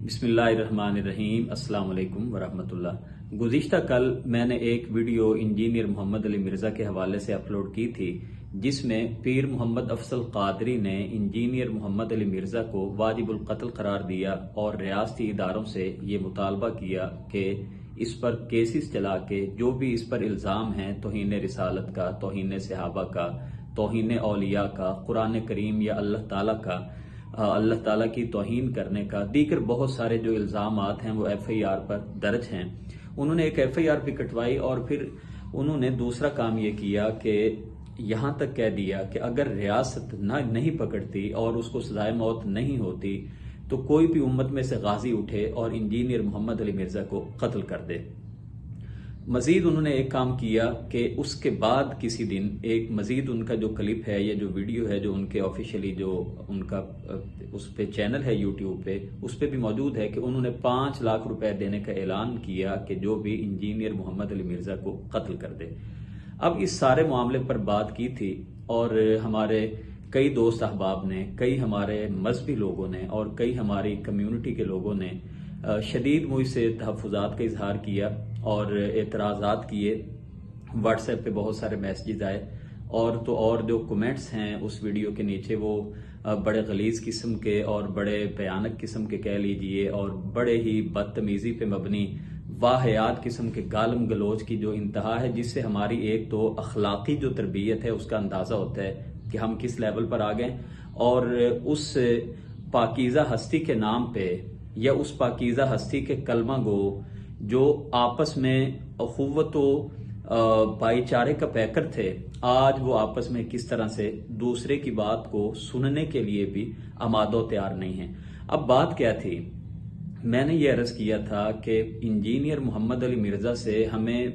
بسم اللہ الرحمن الرحیم۔ السلام علیکم ورحمۃ اللہ۔ گزشتہ کل میں نے ایک ویڈیو انجینئر محمد علی مرزا کے حوالے سے اپلوڈ کی تھی، جس میں پیر محمد افضل قادری نے انجینئر محمد علی مرزا کو واجب القتل قرار دیا اور ریاستی اداروں سے یہ مطالبہ کیا کہ اس پر کیسز چلا کے جو بھی اس پر الزام ہیں توہین رسالت کا، توہین صحابہ کا، توہین اولیاء کا، قرآن کریم یا اللہ تعالیٰ کی توہین کرنے کا، دیگر بہت سارے جو الزامات ہیں وہ ایف آئی آر پر درج ہیں۔ انہوں نے ایک ایف آئی آر بھی کٹوائی اور پھر انہوں نے دوسرا کام یہ کیا کہ یہاں تک کہہ دیا کہ اگر ریاست نہیں پکڑتی اور اس کو سزائے موت نہیں ہوتی تو کوئی بھی امت میں سے غازی اٹھے اور انجینئر محمد علی مرزا کو قتل کر دے۔ مزید انہوں نے ایک کام کیا کہ اس کے بعد کسی دن ایک مزید ان کا جو کلپ ہے یا جو ویڈیو ہے جو ان کے آفیشیلی جو ان کا اس پہ چینل ہے یوٹیوب پہ، اس پہ بھی موجود ہے کہ انہوں نے 5 لاکھ روپے دینے کا اعلان کیا کہ جو بھی انجینئر محمد علی مرزا کو قتل کر دے۔ اب اس سارے معاملے پر بات کی تھی اور ہمارے کئی دوست احباب نے، کئی ہمارے مذہبی لوگوں نے اور کئی ہماری کمیونٹی کے لوگوں نے شدید مجھ سے تحفظات کا اظہار کیا اور اعتراضات کیے۔ واٹس ایپ پہ بہت سارے میسیجز آئے اور جو کمنٹس ہیں اس ویڈیو کے نیچے وہ بڑے غلیظ قسم کے اور بڑے بھیانک قسم کے کہہ لیجئے اور بڑے ہی بدتمیزی پہ مبنی واہیات قسم کے گالم گلوچ کی جو انتہا ہے، جس سے ہماری ایک تو اخلاقی جو تربیت ہے اس کا اندازہ ہوتا ہے کہ ہم کس لیول پر آ گئے، اور اس پاکیزہ ہستی کے نام پہ یا اس پاکیزہ ہستی کے کلمہ گو جو آپس میں اخوت و بھائی چارے کا پیکر تھے، آج وہ آپس میں کس طرح سے دوسرے کی بات کو سننے کے لیے بھی آمادہ و تیار نہیں ہیں۔ اب بات کیا تھی؟ میں نے یہ عرض کیا تھا کہ انجینئر محمد علی مرزا سے ہمیں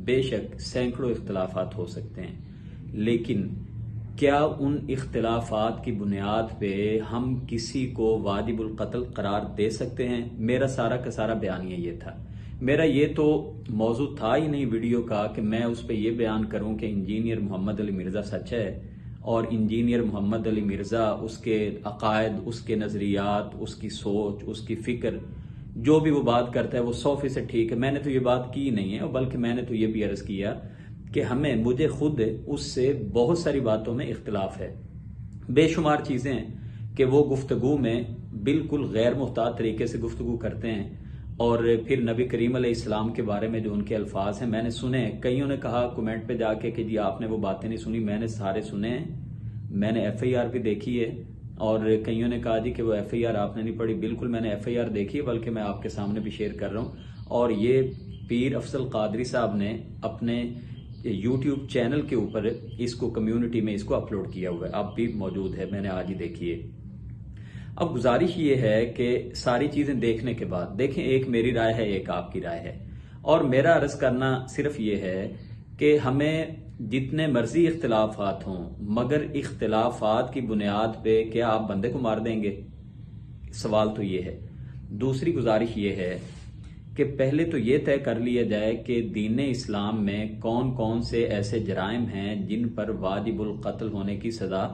بے شک سینکڑوں اختلافات ہو سکتے ہیں، لیکن کیا ان اختلافات کی بنیاد پہ ہم کسی کو واجب القتل قرار دے سکتے ہیں؟ میرا سارا کا سارا بیانیہ یہ تھا۔ میرا یہ تو موضوع تھا ہی نہیں ویڈیو کا کہ میں اس پہ یہ بیان کروں کہ انجینئر محمد علی مرزا سچ ہے اور انجینئر محمد علی مرزا اس کے عقائد، اس کے نظریات، اس کی سوچ، اس کی فکر، جو بھی وہ بات کرتا ہے وہ 100% ٹھیک ہے۔ میں نے تو یہ بات کی نہیں ہے، بلکہ میں نے تو یہ بھی عرض کیا کہ مجھے خود اس سے بہت ساری باتوں میں اختلاف ہے۔ بے شمار چیزیں ہیں کہ وہ گفتگو میں بالکل غیر محتاط طریقے سے گفتگو کرتے ہیں، اور پھر نبی کریم علیہ السلام کے بارے میں جو ان کے الفاظ ہیں میں نے سنے۔ کئیوں نے کہا کمنٹ پہ جا کے کہ جی آپ نے وہ باتیں نہیں سنی، میں نے سارے سنے ہیں، میں نے ایف آئی آر بھی دیکھی ہے، اور کئیوں نے کہا جی کہ وہ ایف آئی آر آپ نے نہیں پڑھی۔ بالکل میں نے ایف آئی آر دیکھی ہے، بلکہ میں آپ کے سامنے بھی شیئر کر رہا ہوں، اور یہ پیر افضل قادری صاحب نے اپنے یوٹیوب چینل کے اوپر اس کو کمیونٹی میں اس کو اپلوڈ کیا ہوا ہے، اب بھی موجود ہے، میں نے آج ہی دیکھی ہے۔ اب گزارش یہ ہے کہ ساری چیزیں دیکھنے کے بعد دیکھیں، ایک میری رائے ہے، ایک آپ کی رائے ہے، اور میرا عرض کرنا صرف یہ ہے کہ ہمیں جتنے مرضی اختلافات ہوں، مگر اختلافات کی بنیاد پہ کیا آپ بندے کو مار دیں گے؟ سوال تو یہ ہے۔ دوسری گزارش یہ ہے کہ پہلے تو یہ طے کر لیا جائے کہ دین اسلام میں کون کون سے ایسے جرائم ہیں جن پر واجب القتل ہونے کی سزا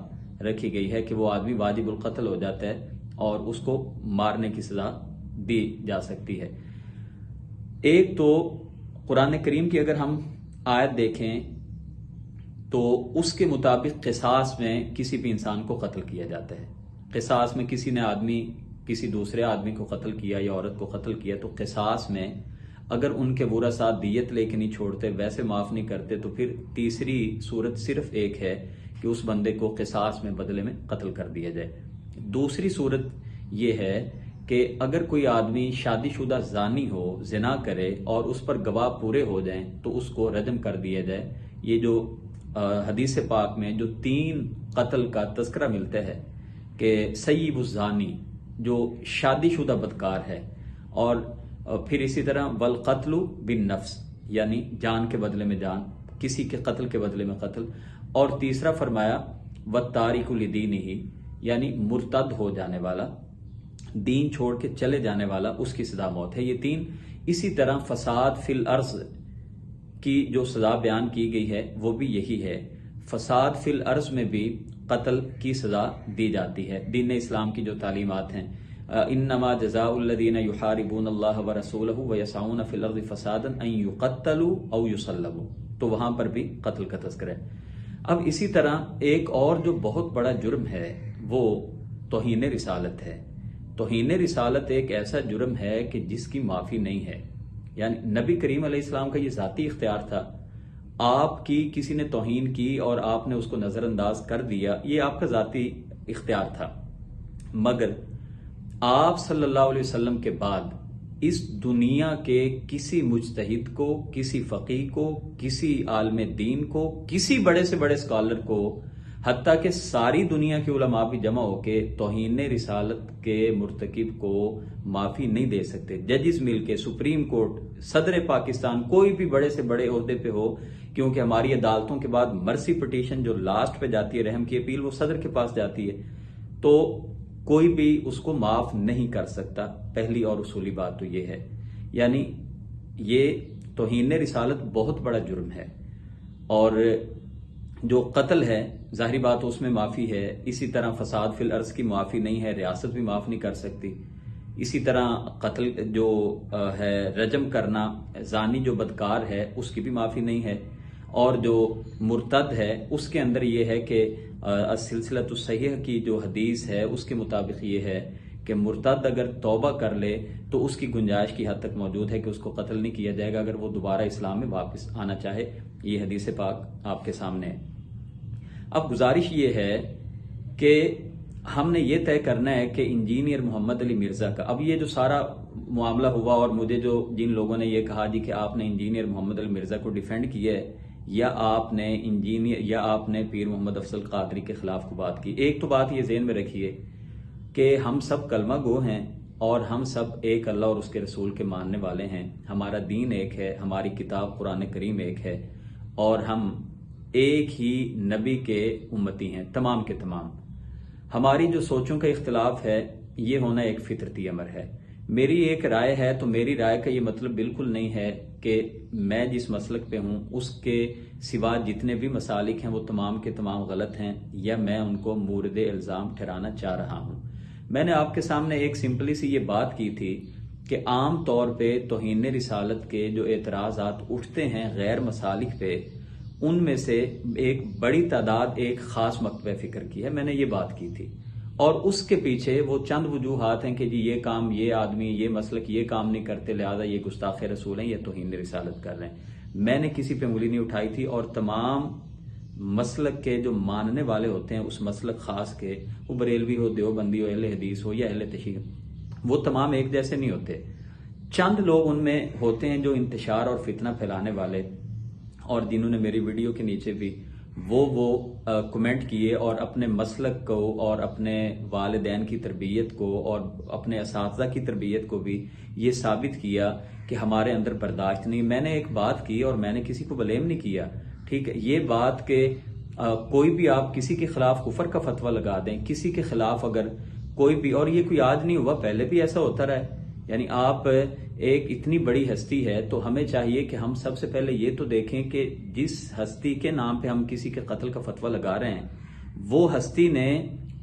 رکھی گئی ہے کہ وہ آدمی واجب القتل ہو جاتا ہے اور اس کو مارنے کی سزا دی جا سکتی ہے۔ ایک تو قرآن کریم کی اگر ہم آیت دیکھیں تو اس کے مطابق قصاص میں کسی بھی انسان کو قتل کیا جاتا ہے۔ قصاص میں کسی نے کسی دوسرے آدمی کو قتل کیا یا عورت کو قتل کیا تو قصاص میں اگر ان کے ورثاء دیت لے کے نہیں چھوڑتے، ویسے معاف نہیں کرتے، تو پھر تیسری صورت صرف ایک ہے کہ اس بندے کو قصاص میں بدلے میں قتل کر دیا جائے۔ دوسری صورت یہ ہے کہ اگر کوئی آدمی شادی شدہ زانی ہو، زنا کرے اور اس پر گواہ پورے ہو جائیں تو اس کو رجم کر دیا جائے۔ یہ جو حدیث پاک میں جو 3 قتل کا تذکرہ ملتا ہے کہ سیب الزانی جو شادی شدہ بدکار ہے، اور پھر اسی طرح والقتل بالنفس یعنی جان کے بدلے میں جان، کسی کے قتل کے بدلے میں قتل، اور تیسرا فرمایا والتارک لدینہ یعنی مرتد ہو جانے والا، دین چھوڑ کے چلے جانے والا، اس کی سزا موت ہے۔ یہ 3۔ اسی طرح فساد فی الارض کی جو سزا بیان کی گئی ہے وہ بھی یہی ہے۔ فساد فی الارض میں بھی قتل کی سزا دی جاتی ہے۔ دین اسلام کی جو تعلیمات ہیں انما جزاء الذین یحاربون اللہ ورسولہ ویسعون فی الارض فسادا ان یقتلوا او یصلبوا، تو وہاں پر بھی قتل کا تذکرہ ہے۔ اب اسی طرح ایک اور جو بہت بڑا جرم ہے وہ توہین رسالت ہے۔ توہین رسالت ایک ایسا جرم ہے کہ جس کی معافی نہیں ہے، یعنی نبی کریم علیہ السلام کا یہ ذاتی اختیار تھا، آپ کی کسی نے توہین کی اور آپ نے اس کو نظر انداز کر دیا، یہ آپ کا ذاتی اختیار تھا، مگر آپ صلی اللہ علیہ وسلم کے بعد اس دنیا کے کسی مجتہد کو، کسی فقیہ کو، کسی عالم دین کو، کسی بڑے سے بڑے اسکالر کو، حتیٰ کہ ساری دنیا کے علماء بھی جمع ہو کے توہین رسالت کے مرتکب کو معافی نہیں دے سکتے۔ ججز مل کے، سپریم کورٹ، صدر پاکستان، کوئی بھی بڑے سے بڑے عہدے پہ ہو، کیونکہ ہماری عدالتوں کے بعد مرسی پٹیشن جو لاسٹ پہ جاتی ہے، رحم کی اپیل، وہ صدر کے پاس جاتی ہے، تو کوئی بھی اس کو معاف نہیں کر سکتا۔ پہلی اور اصولی بات تو یہ ہے، یعنی یہ توہین رسالت بہت بڑا جرم ہے، اور جو قتل ہے ظاہری بات اس میں معافی ہے، اسی طرح فساد فی الارض کی معافی نہیں ہے، ریاست بھی معاف نہیں کر سکتی، اسی طرح قتل جو ہے، رجم کرنا، زانی جو بدکار ہے اس کی بھی معافی نہیں ہے، اور جو مرتد ہے اس کے اندر یہ ہے کہ السلسلۃ الصحیحہ کی جو حدیث ہے اس کے مطابق یہ ہے کہ مرتد اگر توبہ کر لے تو اس کی گنجائش کی حد تک موجود ہے کہ اس کو قتل نہیں کیا جائے گا اگر وہ دوبارہ اسلام میں واپس آنا چاہے۔ یہ حدیث پاک آپ کے سامنے ہے۔ اب گزارش یہ ہے کہ ہم نے یہ طے کرنا ہے کہ انجینئر محمد علی مرزا کا، اب یہ جو سارا معاملہ ہوا اور مجھے جو جن لوگوں نے یہ کہا جی کہ آپ نے انجینئر محمد علی مرزا کو ڈیفینڈ کیا ہے، یا آپ نے پیر محمد افضل قادری کے خلاف کو بات کی، ایک تو بات یہ ذہن میں رکھیے کہ ہم سب کلمہ گو ہیں اور ہم سب ایک اللہ اور اس کے رسول کے ماننے والے ہیں، ہمارا دین ایک ہے، ہماری کتاب قرآن کریم ایک ہے، اور ہم ایک ہی نبی کے امتی ہیں، تمام کے تمام۔ ہماری جو سوچوں کا اختلاف ہے یہ ہونا ایک فطرتی امر ہے۔ میری ایک رائے ہے تو میری رائے کا یہ مطلب بالکل نہیں ہے کہ میں جس مسلک پہ ہوں اس کے سوا جتنے بھی مسالک ہیں وہ تمام کے تمام غلط ہیں، یا میں ان کو مورد الزام ٹھہرانا چاہ رہا ہوں۔ میں نے آپ کے سامنے ایک سمپلی سی یہ بات کی تھی کہ عام طور پہ توہین رسالت کے جو اعتراضات اٹھتے ہیں غیر مسالک پہ، ان میں سے ایک بڑی تعداد ایک خاص مکتبہ فکر کی ہے، میں نے یہ بات کی تھی، اور اس کے پیچھے وہ چند وجوہات ہیں کہ جی یہ کام یہ آدمی یہ مسلک یہ کام نہیں کرتے لہذا یہ گستاخ رسول ہیں، یہ توہین رسالت کر رہے ہیں۔ میں نے کسی پہ انگلی نہیں اٹھائی تھی، اور تمام مسلک کے جو ماننے والے ہوتے ہیں اس مسلک خاص کے، وہ بریلوی ہو، دیوبندی ہو، اہل حدیث ہو یا اہل تشیع، وہ تمام ایک جیسے نہیں ہوتے۔ چند لوگ ان میں ہوتے ہیں جو انتشار اور فتنہ پھیلانے والے، اور جنہوں نے میری ویڈیو کے نیچے بھی وہ کمنٹ کیے اور اپنے مسلک کو اور اپنے والدین کی تربیت کو اور اپنے اساتذہ کی تربیت کو بھی یہ ثابت کیا کہ ہمارے اندر برداشت نہیں۔ میں نے ایک بات کی اور میں نے کسی کو بلیم نہیں کیا، ٹھیک ہے، یہ بات کہ کوئی بھی آپ کسی کے خلاف کفر کا فتویٰ لگا دیں، کسی کے خلاف اگر کوئی بھی، اور یہ کوئی آج نہیں ہوا، پہلے بھی ایسا ہوتا رہا ہے، یعنی آپ ایک اتنی بڑی ہستی ہے تو ہمیں چاہیے کہ ہم سب سے پہلے یہ تو دیکھیں کہ جس ہستی کے نام پہ ہم کسی کے قتل کا فتویٰ لگا رہے ہیں وہ ہستی نے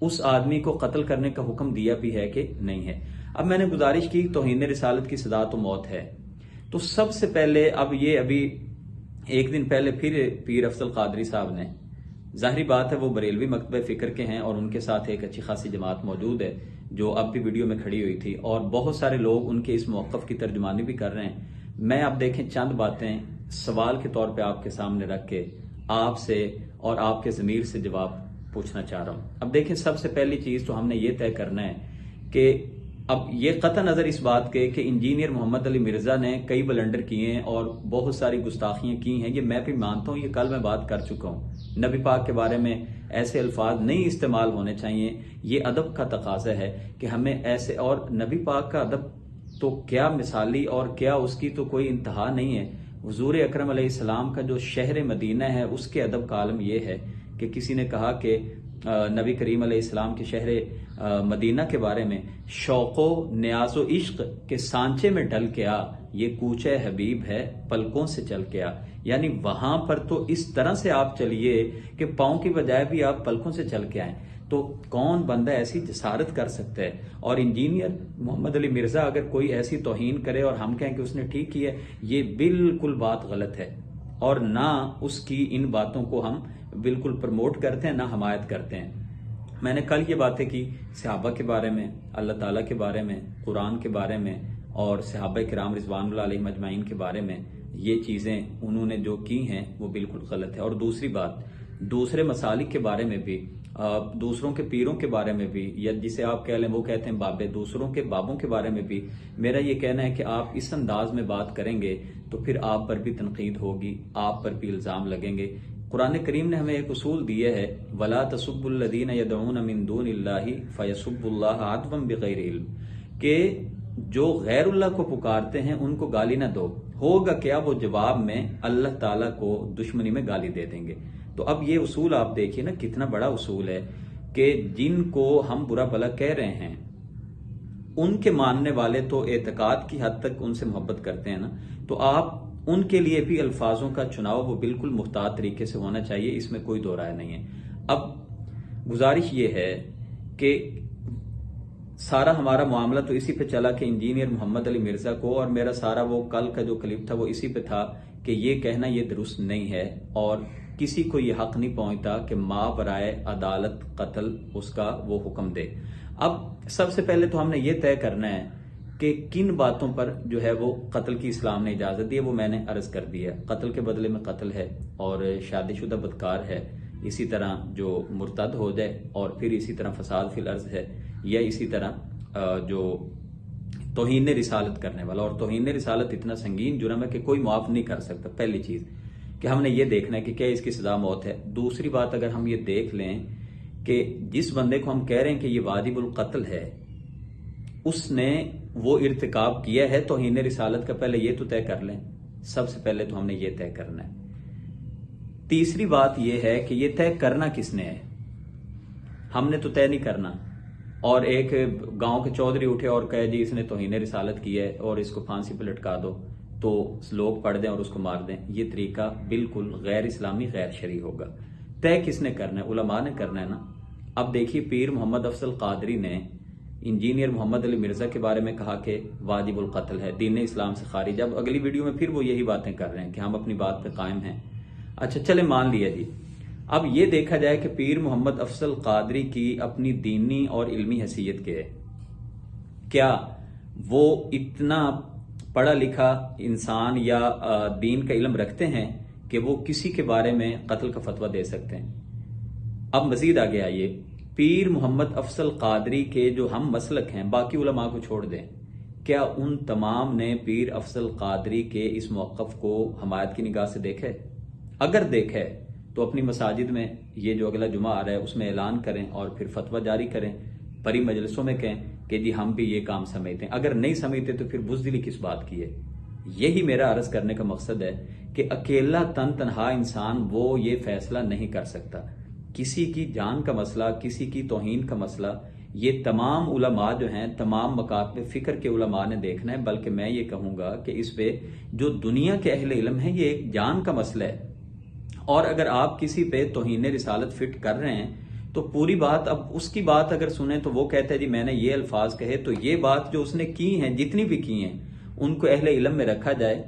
اس آدمی کو قتل کرنے کا حکم دیا بھی ہے کہ نہیں ہے۔ اب میں نے گزارش کی توہین رسالت کی سزا تو موت ہے، تو سب سے پہلے ابھی ایک دن پہلے پھر پیر افضل قادری صاحب نے، ظاہری بات ہے وہ بریلوی مکتبہ فکر کے ہیں اور ان کے ساتھ ایک اچھی خاصی جماعت موجود ہے جو اب بھی ویڈیو میں کھڑی ہوئی تھی، اور بہت سارے لوگ ان کے اس موقف کی ترجمانی بھی کر رہے ہیں۔ میں اب دیکھیں چند باتیں سوال کے طور پہ آپ کے سامنے رکھ کے آپ سے اور آپ کے ضمیر سے جواب پوچھنا چاہ رہا ہوں۔ اب دیکھیں سب سے پہلی چیز تو ہم نے یہ طے کرنا ہے کہ اب یہ قطع نظر اس بات کے کہ انجینئر محمد علی مرزا نے کئی بلنڈر کیے ہیں اور بہت ساری گستاخیاں کی ہیں، یہ میں بھی مانتا ہوں، یہ کل میں بات کر چکا ہوں۔ نبی پاک کے بارے میں ایسے الفاظ نہیں استعمال ہونے چاہیے، یہ ادب کا تقاضا ہے کہ ہمیں ایسے، اور نبی پاک کا ادب تو کیا مثالی اور کیا اس کی تو کوئی انتہا نہیں ہے۔ حضور اکرم علیہ السلام کا جو شہر مدینہ ہے اس کے ادب کا عالم یہ ہے کہ کسی نے کہا کہ نبی کریم علیہ السلام کے شہر مدینہ کے بارے میں، شوق و نیاز و عشق کے سانچے میں ڈل کے آ، یہ کوچہ حبیب ہے پلکوں سے چل کے آ، یعنی وہاں پر تو اس طرح سے آپ چلیے کہ پاؤں کی بجائے بھی آپ پلکوں سے چل کے آئیں۔ تو کون بندہ ایسی جسارت کر سکتا ہے؟ اور انجینئر محمد علی مرزا اگر کوئی ایسی توہین کرے اور ہم کہیں کہ اس نے ٹھیک کی ہے، یہ بالکل بات غلط ہے، اور نہ اس کی ان باتوں کو ہم بالکل پروموٹ کرتے ہیں، نہ حمایت کرتے ہیں۔ میں نے کل یہ باتیں کی صحابہ کے بارے میں، اللہ تعالیٰ کے بارے میں، قرآن کے بارے میں، اور صحابہ کرام رضوان اللہ علیہم اجمعین کے بارے میں۔ یہ چیزیں انہوں نے جو کی ہیں وہ بالکل غلط ہے۔ اور دوسری بات، دوسرے مسالک کے بارے میں بھی، دوسروں کے پیروں کے بارے میں بھی، یا جسے آپ کہہ لیں وہ کہتے ہیں بابے، دوسروں کے بابوں کے بارے میں بھی میرا یہ کہنا ہے کہ آپ اس انداز میں بات کریں گے تو پھر آپ پر بھی تنقید ہوگی، آپ پر بھی الزام لگیں گے۔ قرآن کریم نے ہمیں ایک اصول دیا ہے، وَلَا تَسُبُّوا الَّذِينَ يَدْعُونَ مِن دُونِ اللَّهِ فَيَسُبُّوا اللَّهَ عَدْوًا بِغَيْرِ عِلْمٍ، کہ جو غیر اللہ کو پکارتے ہیں ان کو گالی نہ دو، ہوگا کیا وہ جواب میں اللہ تعالیٰ کو دشمنی میں گالی دے دیں گے۔ تو اب یہ اصول آپ دیکھیے نا کتنا بڑا اصول ہے کہ جن کو ہم برا بھلا کہہ رہے ہیں ان کے ماننے والے تو اعتقاد کی حد تک ان سے محبت کرتے ہیں نا، تو آپ ان کے لیے بھی الفاظوں کا چناؤ وہ بالکل محتاط طریقے سے ہونا چاہیے، اس میں کوئی دو رائے نہیں ہے۔ اب گزارش یہ ہے کہ سارا ہمارا معاملہ تو اسی پہ چلا کہ انجینئر محمد علی مرزا کو، اور میرا سارا وہ کل کا جو کلپ تھا وہ اسی پہ تھا کہ یہ کہنا یہ درست نہیں ہے، اور کسی کو یہ حق نہیں پہنچتا کہ ماں برائے عدالت قتل اس کا وہ حکم دے۔ اب سب سے پہلے تو ہم نے یہ طے کرنا ہے کہ کن باتوں پر جو ہے وہ قتل کی اسلام نے اجازت دی ہے، وہ میں نے عرض کر دی ہے۔ قتل کے بدلے میں قتل ہے، اور شادی شدہ بدکار ہے، اسی طرح جو مرتد ہو جائے، اور پھر اسی طرح فساد فی الارض ہے، یا اسی طرح جو توہین رسالت کرنے والا، اور توہین رسالت اتنا سنگین جرم ہے کہ کوئی معاف نہیں کر سکتا۔ پہلی چیز کہ ہم نے یہ دیکھنا ہے کہ کیا اس کی سزا موت ہے۔ دوسری بات اگر ہم یہ دیکھ لیں کہ جس بندے کو ہم کہہ رہے ہیں کہ یہ واجب القتل ہے، اس نے وہ ارتکاب کیا ہے توہین رسالت کا، پہلے یہ تو طے کر لیں، سب سے پہلے تو ہم نے یہ طے کرنا ہے۔ تیسری بات یہ ہے کہ یہ طے کرنا کس نے ہے، ہم نے تو طے نہیں کرنا، اور ایک گاؤں کے چودھری اٹھے اور کہے جی اس نے توہین رسالت کی ہے اور اس کو پھانسی پہ لٹکا دو تو لوگ پڑھ دیں اور اس کو مار دیں، یہ طریقہ بالکل غیر اسلامی، غیر شرعی ہوگا۔ طے کس نے کرنا ہے؟ علماء نے کرنا ہے نا۔ اب دیکھیے پیر محمد افضل قادری نے انجینئر محمد علی مرزا کے بارے میں کہا کہ واجب القتل ہے، دین اسلام سے خارج۔ اب اگلی ویڈیو میں پھر وہ یہی باتیں کر رہے ہیں کہ ہم اپنی بات پہ قائم ہیں۔ اچھا چلے مان لیا جی، اب یہ دیکھا جائے کہ پیر محمد افضل قادری کی اپنی دینی اور علمی حیثیت کیا ہے؟ کیا وہ اتنا پڑھا لکھا انسان یا دین کا علم رکھتے ہیں کہ وہ کسی کے بارے میں قتل کا فتویٰ دے سکتے ہیں؟ اب مزید آگے آئیے، پیر محمد افضل قادری کے جو ہم مسلک ہیں، باقی علماء کو چھوڑ دیں، کیا ان تمام نے پیر افضل قادری کے اس موقف کو حمایت کی نگاہ سے دیکھے؟ اگر دیکھے تو اپنی مساجد میں یہ جو اگلا جمعہ آ رہا ہے اس میں اعلان کریں اور پھر فتویٰ جاری کریں، بڑی مجلسوں میں کہیں کہ جی ہم بھی یہ کام سمجھتے ہیں۔ اگر نہیں سمجھتے تو پھر بزدلی کس بات کی ہے؟ یہی میرا عرض کرنے کا مقصد ہے کہ اکیلا تنہا انسان وہ یہ فیصلہ نہیں کر سکتا۔ کسی کی جان کا مسئلہ، کسی کی توہین کا مسئلہ، یہ تمام علماء جو ہیں، تمام مکاتب فکر کے علماء نے دیکھنا ہے۔ بلکہ میں یہ کہوں گا کہ اس پہ جو دنیا کے اہل علم ہیں، یہ ایک جان کا مسئلہ ہے، اور اگر آپ کسی پہ توہین رسالت فٹ کر رہے ہیں تو پوری بات، اب اس کی بات اگر سنیں تو وہ کہتا ہے جی میں نے یہ الفاظ کہے، تو یہ بات جو اس نے کی ہیں، جتنی بھی کی ہیں، ان کو اہل علم میں رکھا جائے۔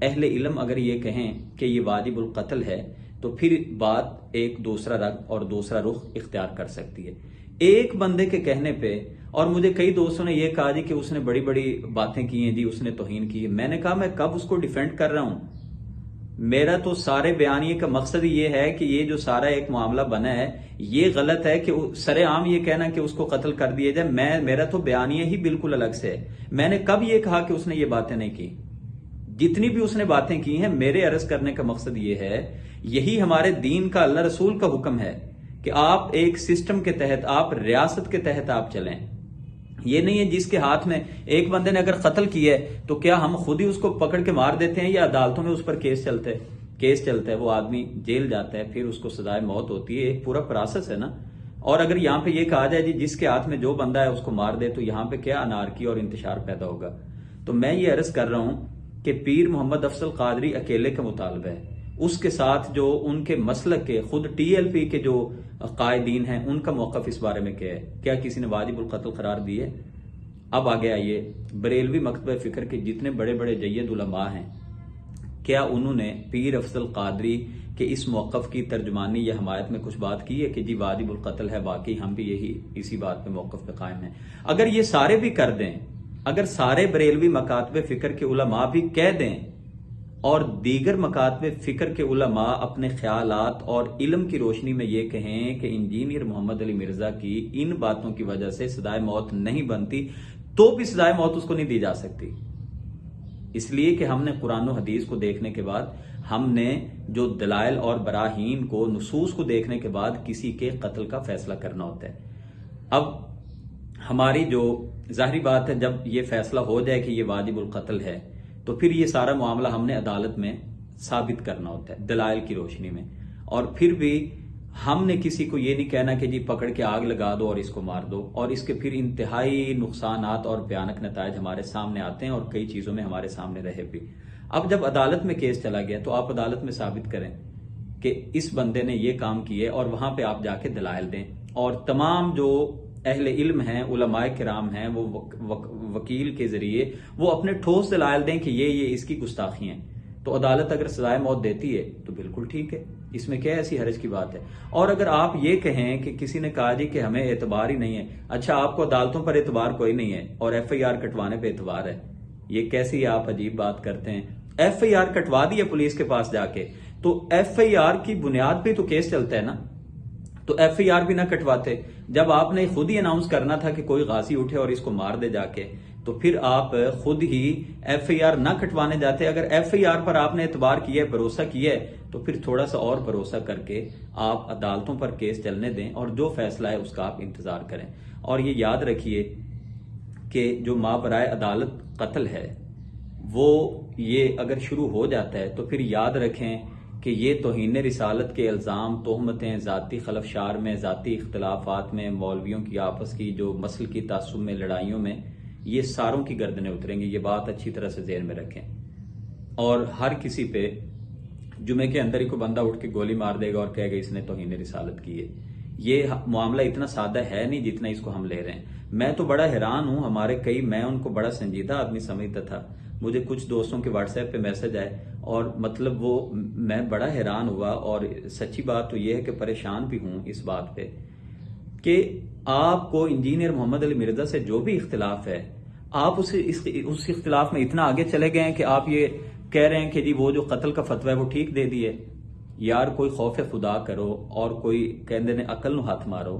اہل علم اگر یہ کہیں کہ یہ واجب القتل ہے تو پھر بات ایک دوسرا رنگ اور دوسرا رخ اختیار کر سکتی ہے۔ ایک بندے کے کہنے پہ، اور مجھے کئی دوستوں نے یہ کہا جی کہ اس نے بڑی بڑی باتیں کی ہیں جی، اس نے توہین کی ہے، میں نے کہا میں کب اس کو ڈیفینڈ کر رہا ہوں؟ میرا تو سارے بیانیے کا مقصد یہ ہے کہ یہ جو سارا ایک معاملہ بنا ہے یہ غلط ہے کہ سر عام یہ کہنا کہ اس کو قتل کر دیا جائے۔ میرا تو بیانیہ ہی بالکل الگ سے ہے۔ میں نے کب یہ کہا کہ اس نے یہ باتیں نہیں کی؟ جتنی بھی اس نے باتیں کی ہیں، میرے عرض کرنے کا مقصد یہ ہے، یہی ہمارے دین کا، اللہ رسول کا حکم ہے کہ آپ ایک سسٹم کے تحت، آپ ریاست کے تحت آپ چلیں۔ یہ نہیں ہے جس کے ہاتھ میں ایک بندے نے اگر قتل کیا ہے تو کیا ہم خود ہی اس کو پکڑ کے مار دیتے ہیں، یا عدالتوں میں اس پر کیس چلتا ہے، وہ آدمی جیل جاتا ہے، پھر اس کو سزائے موت ہوتی ہے، ایک پورا پروسیس ہے نا۔ اور اگر یہاں پہ یہ کہا جائے جی جس کے ہاتھ میں جو بندہ ہے اس کو مار دے، تو یہاں پہ کیا انارکی اور انتشار پیدا ہوگا۔ تو میں یہ عرض کر رہا ہوں کہ پیر محمد افضل قادری اکیلے کا مطالبہ ہے، اس کے ساتھ جو ان کے مسلک کے خود ٹی ایل پی کے جو قائدین ہیں ان کا موقف اس بارے میں کیا ہے؟ کیا کسی نے واجب القتل قرار دی ہے؟ اب آگے آئیے، بریلوی مکتبہ فکر کے جتنے بڑے بڑے جید علماء ہیں، کیا انہوں نے پیر افضل قادری کے اس موقف کی ترجمانی یا حمایت میں کچھ بات کی ہے کہ جی واجب القتل ہے؟ واقعی ہم بھی اسی بات پہ موقف پہ قائم ہیں۔ اگر یہ سارے بھی کر دیں، اگر سارے بریلوی مکاتب فکر کے علماء بھی کہہ دیں اور دیگر مکاتب فکر کے علماء اپنے خیالات اور علم کی روشنی میں یہ کہیں کہ انجینئر محمد علی مرزا کی ان باتوں کی وجہ سے سزائے موت نہیں بنتی، تو بھی سزائے موت اس کو نہیں دی جا سکتی، اس لیے کہ ہم نے قرآن و حدیث کو دیکھنے کے بعد، ہم نے جو دلائل اور براہین کو، نصوص کو دیکھنے کے بعد کسی کے قتل کا فیصلہ کرنا ہوتا ہے۔ اب ہماری جو ظاہری بات ہے، جب یہ فیصلہ ہو جائے کہ یہ واجب القتل ہے تو پھر یہ سارا معاملہ ہم نے عدالت میں ثابت کرنا ہوتا ہے دلائل کی روشنی میں، اور پھر بھی ہم نے کسی کو یہ نہیں کہنا کہ جی پکڑ کے آگ لگا دو اور اس کو مار دو، اور اس کے پھر انتہائی نقصانات اور بھیانک نتائج ہمارے سامنے آتے ہیں اور کئی چیزوں میں ہمارے سامنے رہے بھی۔ اب جب عدالت میں کیس چلا گیا تو آپ عدالت میں ثابت کریں کہ اس بندے نے یہ کام کیے، اور وہاں پہ آپ جا کے دلائل دیں، اور تمام جو اہل علم ہیں، علماء کرام ہیں، وہ وکیل کے ذریعے وہ اپنے ٹھوس دلائل دیں کہ یہ اس کی گستاخی ہیں، تو عدالت اگر سزائے موت دیتی ہے تو بالکل ٹھیک ہے، اس میں کیا ایسی حرج کی بات ہے۔ اور اگر آپ یہ کہیں کہ کسی نے کہا جی کہ ہمیں اعتبار ہی نہیں ہے، اچھا آپ کو عدالتوں پر اعتبار کوئی نہیں ہے اور ایف آئی آر کٹوانے پہ اعتبار ہے، یہ کیسی آپ عجیب بات کرتے ہیں؟ ایف آئی آر کٹوا دی ہے پولیس کے پاس جا کے، تو ایف آئی آر کی بنیاد پہ تو کیس چلتا ہے نا، تو ایف آئی آر بھی نہ کٹواتے، جب آپ نے خود ہی اناؤنس کرنا تھا کہ کوئی غازی اٹھے اور اس کو مار دے جا کے، تو پھر آپ خود ہی ایف آئی آر نہ کٹوانے جاتے۔ اگر ایف آئی آر پر آپ نے اعتبار کیا ہے، بھروسہ کیا ہے، تو پھر تھوڑا سا اور بھروسہ کر کے آپ عدالتوں پر کیس چلنے دیں اور جو فیصلہ ہے اس کا آپ انتظار کریں۔ اور یہ یاد رکھیے کہ جو مابرائے عدالت قتل ہے، وہ یہ اگر شروع ہو جاتا ہے تو پھر یاد رکھیں کہ یہ توہین رسالت کے الزام، تہمتیں، ذاتی خلفشار میں، ذاتی اختلافات میں، مولویوں کی آپس کی جو مسل کی تعصب میں، لڑائیوں میں، یہ ساروں کی گردنیں اتریں گی۔ یہ بات اچھی طرح سے ذہن میں رکھیں، اور ہر کسی پہ جمعے کے اندر ہی کوئی بندہ اٹھ کے گولی مار دے گا اور کہے گا اس نے توہین رسالت کی ہے۔ یہ معاملہ اتنا سادہ ہے نہیں جتنا اس کو ہم لے رہے ہیں۔ میں تو بڑا حیران ہوں، میں ان کو بڑا سنجیدہ آدمی سمجھتا تھا، مجھے کچھ دوستوں کے واٹس ایپ پہ میسج آئے اور مطلب میں بڑا حیران ہوا، اور سچی بات تو یہ ہے کہ پریشان بھی ہوں اس بات پہ کہ آپ کو انجینئر محمد علی مرزا سے جو بھی اختلاف ہے، آپ اس اختلاف میں اتنا آگے چلے گئے ہیں کہ آپ یہ کہہ رہے ہیں کہ جی وہ جو قتل کا فتویٰ ہے وہ ٹھیک دے دیے۔ یار کوئی خوف خدا کرو، اور کوئی کہندے نے عقل نو ہاتھ مارو۔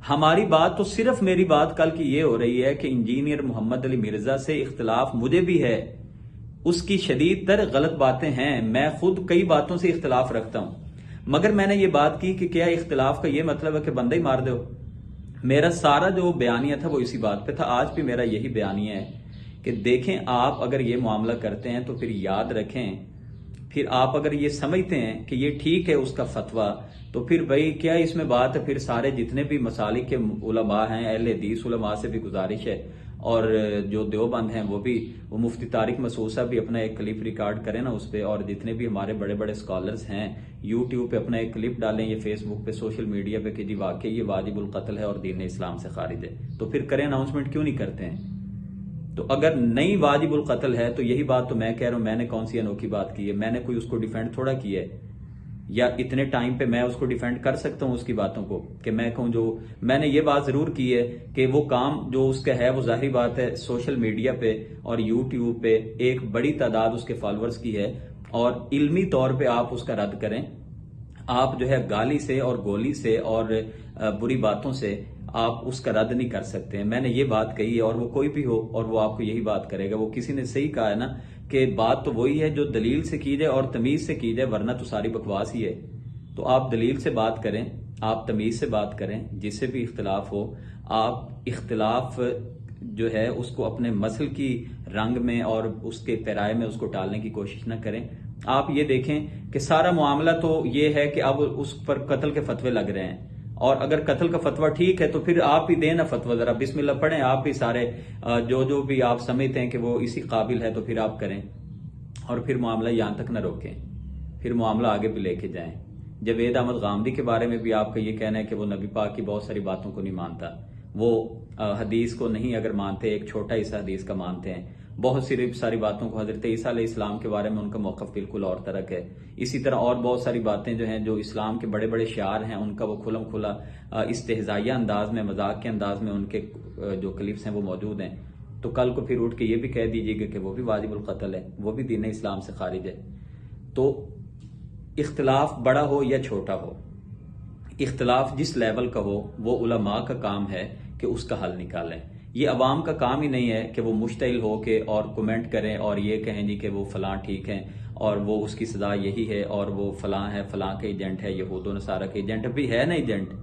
ہماری بات تو صرف میری بات کل کی یہ ہو رہی ہے کہ انجینئر محمد علی مرزا سے اختلاف مجھے بھی ہے، اس کی شدید تر غلط باتیں ہیں، میں خود کئی باتوں سے اختلاف رکھتا ہوں، مگر میں نے یہ بات کی کہ کیا اختلاف کا یہ مطلب ہے کہ بندہ ہی مار دو؟ میرا سارا جو بیانیہ تھا وہ اسی بات پہ تھا، آج بھی میرا یہی بیانیہ ہے کہ دیکھیں آپ اگر یہ معاملہ کرتے ہیں تو پھر یاد رکھیں، پھر آپ اگر یہ سمجھتے ہیں کہ یہ ٹھیک ہے اس کا فتویٰ، تو پھر بھائی کیا اس میں بات ہے؟ پھر سارے جتنے بھی مسالک کے علماء ہیں، اہل حدیث علماء سے بھی گزارش ہے، اور جو دیوبند ہیں وہ مفتی طارق مسعود صاحب بھی اپنا ایک کلپ ریکارڈ کریں نا اس پہ، اور جتنے بھی ہمارے بڑے بڑے اسکالرز ہیں یوٹیوب پہ اپنا ایک کلپ ڈالیں، یہ فیس بک پہ، سوشل میڈیا پہ، کہ جی واقعی یہ واجب القتل ہے اور دین اسلام سے خارج ہے، تو پھر کریں، اناؤنسمنٹ کیوں نہیں کرتے ہیں؟ تو اگر نہیں واجب القتل ہے تو یہی بات تو میں کہہ رہا ہوں، میں نے کون سی انوکھی بات کی ہے؟ میں نے کوئی اس کو ڈیفینڈ تھوڑا کی ہے، یا اتنے ٹائم پہ میں اس کو ڈیفینڈ کر سکتا ہوں اس کی باتوں کو کہ میں کہوں؟ جو میں نے یہ بات ضرور کی ہے کہ وہ کام جو اس کا ہے وہ ظاہری بات ہے سوشل میڈیا پہ اور یوٹیوب پہ ایک بڑی تعداد اس کے فالورز کی ہے، اور علمی طور پہ آپ اس کا رد کریں۔ آپ جو ہے گالی سے اور گولی سے اور بری باتوں سے آپ اس کا رد نہیں کر سکتے ہیں۔ میں نے یہ بات کہی ہے، اور وہ کوئی بھی ہو اور وہ آپ کو یہی بات کرے گا۔ وہ کسی نے صحیح کہا ہے نا کہ بات تو وہی ہے جو دلیل سے کی جائے اور تمیز سے کی جائے، ورنہ تو ساری بکواس ہی ہے۔ تو آپ دلیل سے بات کریں، آپ تمیز سے بات کریں، جس سے بھی اختلاف ہو، آپ اختلاف جو ہے اس کو اپنے مسل کی رنگ میں اور اس کے پیرائے میں اس کو ٹالنے کی کوشش نہ کریں۔ آپ یہ دیکھیں کہ سارا معاملہ تو یہ ہے کہ اب اس پر قتل کے فتوے لگ رہے ہیں، اور اگر قتل کا فتویٰ ٹھیک ہے تو پھر آپ ہی دیں نا فتویٰ، ذرا بسم اللہ پڑھیں آپ بھی سارے، جو بھی آپ سمجھتے ہیں کہ وہ اسی قابل ہے تو پھر آپ کریں، اور پھر معاملہ یہاں تک نہ روکیں۔ پھر معاملہ آگے بھی لے کے جائیں۔ جاوید احمد غامدی کے بارے میں بھی آپ کا یہ کہنا ہے کہ وہ نبی پاک کی بہت ساری باتوں کو نہیں مانتا، وہ حدیث کو نہیں اگر مانتے، ایک چھوٹا حصہ حدیث کا مانتے ہیں، بہت ساری باتوں کو حضرت عیسیٰ علیہ السلام کے بارے میں ان کا موقف بالکل اور طرح ہے۔ اسی طرح اور بہت ساری باتیں جو ہیں جو اسلام کے بڑے بڑے شعار ہیں ان کا وہ کھلم کھلا استہزائیہ انداز میں، مذاق کے انداز میں ان کے جو کلپس ہیں وہ موجود ہیں، تو کل کو پھر اٹھ کے یہ بھی کہہ دیجیے گا کہ وہ بھی واجب القتل ہے، وہ بھی دین اسلام سے خارج ہے۔ تو اختلاف بڑا ہو یا چھوٹا ہو، اختلاف جس لیول کا ہو، وہ علماء کا کام ہے کہ اس کا حل نکالیں۔ یہ عوام کا کام ہی نہیں ہے کہ وہ مشتعل ہو کے اور کمنٹ کریں اور یہ کہیں جی کہ وہ فلاں ٹھیک ہیں اور وہ اس کی سزا یہی ہے اور وہ فلاں ہے، فلاں کا ایجنٹ ہے، یہود و نصارہ کا ایجنٹ بھی ہے نا ایجنٹ،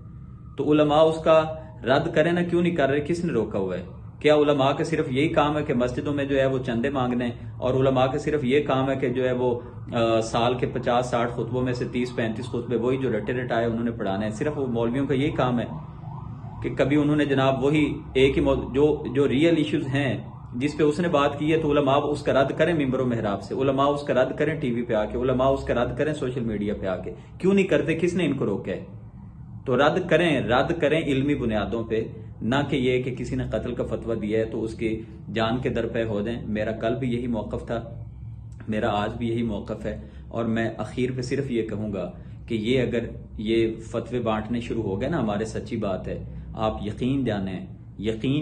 تو علماء اس کا رد کریں نا، کیوں نہیں کر رہے؟ کس نے روکا ہوا ہے؟ کیا علماء کا صرف یہی کام ہے کہ مسجدوں میں جو ہے وہ چندے مانگنے، اور علماء کا صرف یہ کام ہے کہ جو ہے وہ سال کے 50-60 خطبوں میں سے 30-35 خطبے وہی جو رٹے رٹائے انہوں نے پڑھانے ہیں؟ صرف وہ مولویوں کا یہی کام ہے کہ کبھی انہوں نے جناب وہی ایک ہی جو ریئل ایشوز ہیں جس پہ اس نے بات کی ہے تو علماء اس کا رد کریں ممبر و محراب سے، علماء اس کا رد کریں ٹی وی پہ آ کے، علماء اس کا رد کریں سوشل میڈیا پہ آ کے؟ کیوں نہیں کرتے؟ کس نے ان کو روکا ہے؟ تو رد کریں علمی بنیادوں پہ، نہ کہ یہ کہ کسی نے قتل کا فتویٰ دیا ہے تو اس کی جان کے در پہ ہو جائیں۔ میرا کل بھی یہی موقف تھا، میرا آج بھی یہی موقف ہے، اور میں اخیر پہ صرف یہ کہوں گا کہ یہ اگر یہ فتوے بانٹنے شروع ہو گئے نا ہمارے، سچی بات ہے، آپ یقین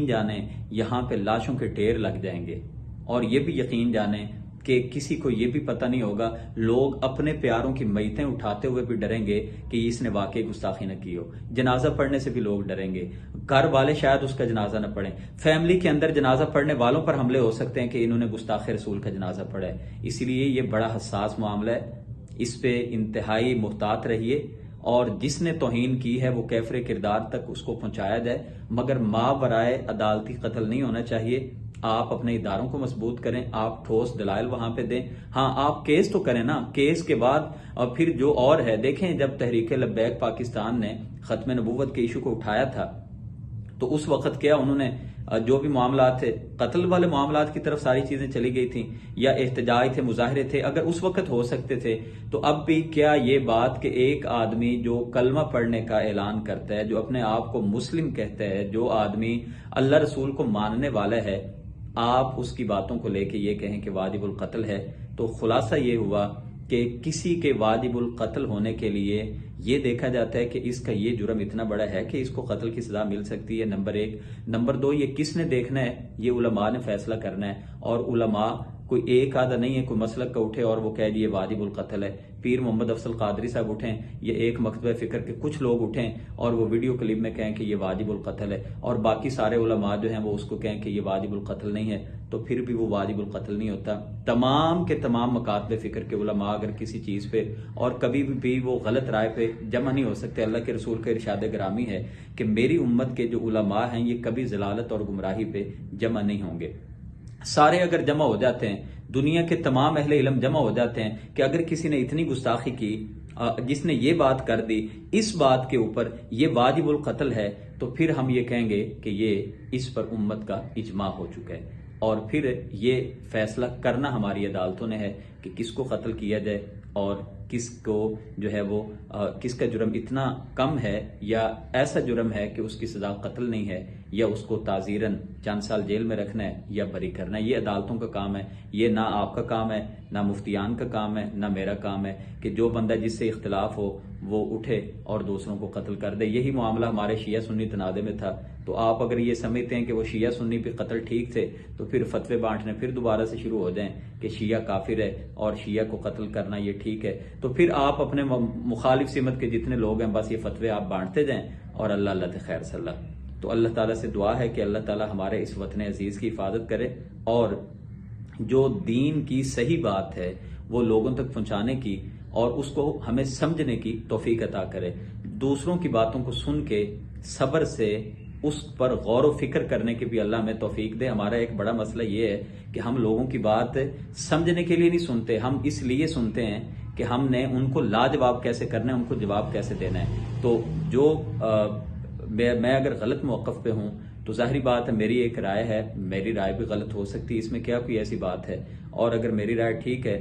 جانیں یہاں پہ لاشوں کے ڈھیر لگ جائیں گے، اور یہ بھی یقین جانیں کہ کسی کو یہ بھی پتہ نہیں ہوگا، لوگ اپنے پیاروں کی میتیں اٹھاتے ہوئے بھی ڈریں گے کہ اس نے واقعی گستاخی نہ کی ہو، جنازہ پڑھنے سے بھی لوگ ڈریں گے، گھر والے شاید اس کا جنازہ نہ پڑھیں، فیملی کے اندر جنازہ پڑھنے والوں پر حملے ہو سکتے ہیں کہ انہوں نے گستاخ رسول کا جنازہ پڑھا ہے۔ اسی لیے یہ بڑا حساس معاملہ ہے، اس پہ انتہائی محتاط رہیے، اور جس نے توہین کی ہے وہ کیفر کردار تک اس کو پہنچایا جائے، مگر ماورائے عدالتی قتل نہیں ہونا چاہیے۔ آپ اپنے اداروں کو مضبوط کریں، آپ ٹھوس دلائل وہاں پہ دیں، ہاں آپ کیس تو کریں نا، کیس کے بعد اور پھر جو اور ہے، دیکھیں جب تحریک لبیک پاکستان نے ختم نبوت کے ایشو کو اٹھایا تھا تو اس وقت کیا انہوں نے جو بھی معاملات تھے، قتل والے معاملات کی طرف ساری چیزیں چلی گئی تھیں، یا احتجاج تھے، مظاہرے تھے، اگر اس وقت ہو سکتے تھے تو اب بھی کیا یہ بات کہ ایک آدمی جو کلمہ پڑھنے کا اعلان کرتا ہے، جو اپنے آپ کو مسلم کہتا ہے، جو آدمی اللہ رسول کو ماننے والا ہے، آپ اس کی باتوں کو لے کے یہ کہیں کہ واجب القتل ہے؟ تو خلاصہ یہ ہوا کہ کسی کے واجب القتل ہونے کے لیے یہ دیکھا جاتا ہے کہ اس کا یہ جرم اتنا بڑا ہے کہ اس کو قتل کی سزا مل سکتی ہے، نمبر 1۔ نمبر 2، یہ کس نے دیکھنا ہے؟ یہ علماء نے فیصلہ کرنا ہے، اور علماء کوئی ایک آدھا نہیں ہے کوئی مسلک کا اٹھے اور وہ کہہ جی یہ واجب القتل ہے، پیر محمد افضل قادری صاحب اٹھیں، یہ ایک مکتبہ فکر کے کچھ لوگ اٹھیں اور وہ ویڈیو کلپ میں کہیں کہ یہ واجب القتل ہے، اور باقی سارے علماء جو ہیں وہ اس کو کہیں کہ یہ واجب القتل نہیں ہے، تو پھر بھی وہ واجب القتل نہیں ہوتا۔ تمام کے تمام مکاتب فکر کے علماء اگر کسی چیز پہ اور کبھی بھی وہ غلط رائے پہ جمع نہیں ہو سکتے، اللہ کے رسول کا ارشاد گرامی ہے کہ میری امت کے جو علماء ہیں یہ کبھی ضلالت اور گمراہی پہ جمع نہیں ہوں گے۔ سارے اگر جمع ہو جاتے ہیں، دنیا کے تمام اہل علم جمع ہو جاتے ہیں کہ اگر کسی نے اتنی گستاخی کی، جس نے یہ بات کر دی، اس بات کے اوپر یہ واجب القتل ہے، تو پھر ہم یہ کہیں گے کہ یہ اس پر امت کا اجماع ہو چکا ہے، اور پھر یہ فیصلہ کرنا ہماری عدالتوں نے ہے کہ کس کو قتل کیا جائے اور کس کو جو ہے وہ کس کا جرم اتنا کم ہے یا ایسا جرم ہے کہ اس کی سزا قتل نہیں ہے، یا اس کو تعزیراً چند سال جیل میں رکھنا ہے یا بری کرنا ہے۔ یہ عدالتوں کا کام ہے، یہ نہ آپ کا کام ہے، نہ مفتیان کا کام ہے، نہ میرا کام ہے کہ جو بندہ جس سے اختلاف ہو وہ اٹھے اور دوسروں کو قتل کر دے۔ یہی معاملہ ہمارے شیعہ سنی تنازع میں تھا، تو آپ اگر یہ سمجھتے ہیں کہ وہ شیعہ سنی پہ قتل ٹھیک تھے تو پھر فتوے بانٹنے پھر دوبارہ سے شروع ہو جائیں کہ شیعہ کافر ہے اور شیعہ کو قتل کرنا یہ ٹھیک ہے، تو پھر آپ اپنے مخالف سمت کے جتنے لوگ ہیں بس یہ فتوے آپ بانٹتے جائیں، اور اللہ اللہ تے خیر صلی اللہ۔ تو اللہ تعالیٰ سے دعا ہے کہ اللہ تعالیٰ ہمارے اس وطن عزیز کی حفاظت کرے، اور جو دین کی صحیح بات ہے وہ لوگوں تک پہنچانے کی اور اس کو ہمیں سمجھنے کی توفیق عطا کرے، دوسروں کی باتوں کو سن کے صبر سے اس پر غور و فکر کرنے کی بھی اللہ ہمیں توفیق دے۔ ہمارا ایک بڑا مسئلہ یہ ہے کہ ہم لوگوں کی بات سمجھنے کے لیے نہیں سنتے، ہم اس لیے سنتے ہیں کہ ہم نے ان کو لاجواب کیسے کرنا ہے، ان کو جواب کیسے دینا ہے۔ تو جو میں اگر غلط موقف پہ ہوں تو ظاہری بات ہے میری ایک رائے ہے، میری رائے بھی غلط ہو سکتی ہے، اس میں کیا کوئی ایسی بات ہے، اور اگر میری رائے ٹھیک ہے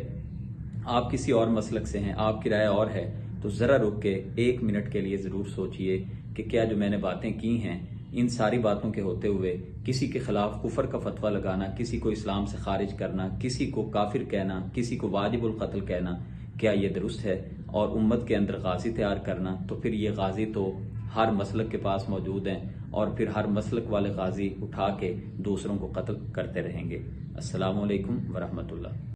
آپ کسی اور مسلک سے ہیں، آپ کی رائے اور ہے، تو ذرا رک کے 1 منٹ کے لیے ضرور سوچئے کہ کیا جو میں نے باتیں کی ہیں، ان ساری باتوں کے ہوتے ہوئے کسی کے خلاف کفر کا فتویٰ لگانا، کسی کو اسلام سے خارج کرنا، کسی کو کافر کہنا، کسی کو واجب القتل کہنا، کیا یہ درست ہے؟ اور امت کے اندر غازی تیار کرنا، تو پھر یہ غازی تو ہر مسلک کے پاس موجود ہیں، اور پھر ہر مسلک والے غازی اٹھا کے دوسروں کو قتل کرتے رہیں گے۔ السلام علیکم ورحمۃ اللہ۔